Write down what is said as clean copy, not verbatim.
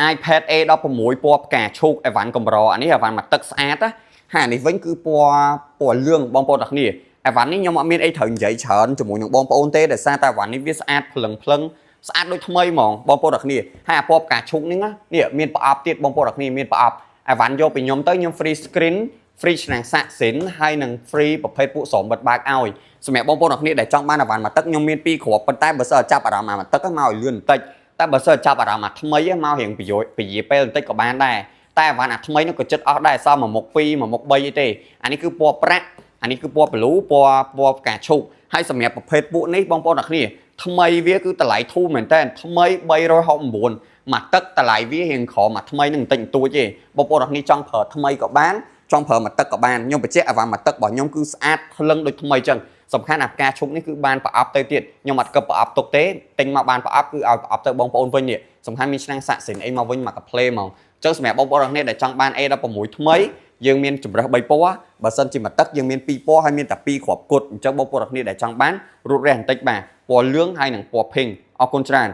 iPad Air 16ពណ៌ផ្កាឈូកអីវ៉ាន់កម្រអានេះអីវ៉ាន់មកទឹកស្អាតណាហើយអានេះវិញគឺពណ៌លឿងបងប្អូនទាំងគ្នាអីវ៉ាន់នេះខ្ញុំអត់មានអីត្រូវនិយាយច្រើនជាមួយនឹងបងប្អូនទេដោយសារតែអីវ៉ាន់នេះវាស្អាតភ្លឹងស្អាតដូចថ្មីហ្មងបងប្អូនទាំងគ្នាហើយអាពណ៌ផ្កាឈូកនេះនេះមានប្រអប់ទៀតបងប្អូនទាំងគ្នាមានប្រអប់អីវ៉ាន់យកពីខ្ញុំទៅខ្ញុំ free screen free ឆ្នាំងសាក់សិនហើយនឹង free ប្រភេទពួកស្រោមបិទបាក់ឲ្យសម្រាប់បងប្អូនទាំងគ្នាដែលចង់បានអីវ៉ាន់មកទឹកខ្ញុំមាន2គ្រាប់ប៉ុន្តែបើសិនចាប់អារម្មណ៍មកទឹកមកឲ្យលឿនបន្តិចតែបើសិនចាប់អារម្មណ៍ថ្មីមករៀងពយាពេលបន្តិចក៏បានដែរតែអាវ៉ាន់អាថ្មីនោះក៏ចិត្តអស់ដែរសល់មួយមុខ2មួយមុខ3អីទេអានេះគឺពណ៌ប្រាក់អានេះគឺពណ៌ blue ពណ៌ផ្កាឈូកហើយសម្រាប់ប្រភេទពួកនេះបងប្អូនអ្នកគ្នាថ្មីវាគឺតម្លៃធូរមែនតើថ្មី369មកទឹកតម្លៃវារៀងក្រោមមកថ្មីនឹងបន្តិចបន្តួចទេបងប្អូនអ្នកគ្នាចង់ប្រើថ្មីក៏បានចង់ប្រើមកទឹកក៏បានខ្ញុំបញ្ជាក់អាវ៉ាន់មកទឹករបស់ខ្ញុំគឺស្អាតភ្លឹងដូចថ្មីចឹងសំខាន់អាផ្កាឈុកនេះគឺបានប្រអប់ទៅទៀតខ្ញុំអត់គិតប្រអប់ទុកទេទិញមកបានប្រអប់គឺឲ្យប្រអប់ទៅបងប្អូនវិញនេះសំខាន់មានឆ្នាំងសាក់សិនអីមកវិញមកកាផ្លេហ្មងចឹងសម្រាប់បងប្អូនគ្នាដែលចង់បាន A16 ថ្មីយើងមានជម្រើស3ពណ៌បើសិនជាមកទឹកយើងមាន2ពណ៌ហើយមានតែ2គ្រាប់គត់អញ្ចឹងបងប្អូនគ្នាដែលចង់បានរត់រះបន្តិចបាទពណ៌លឿងហើយនិងពណ៌ pink អរគុណច្រើន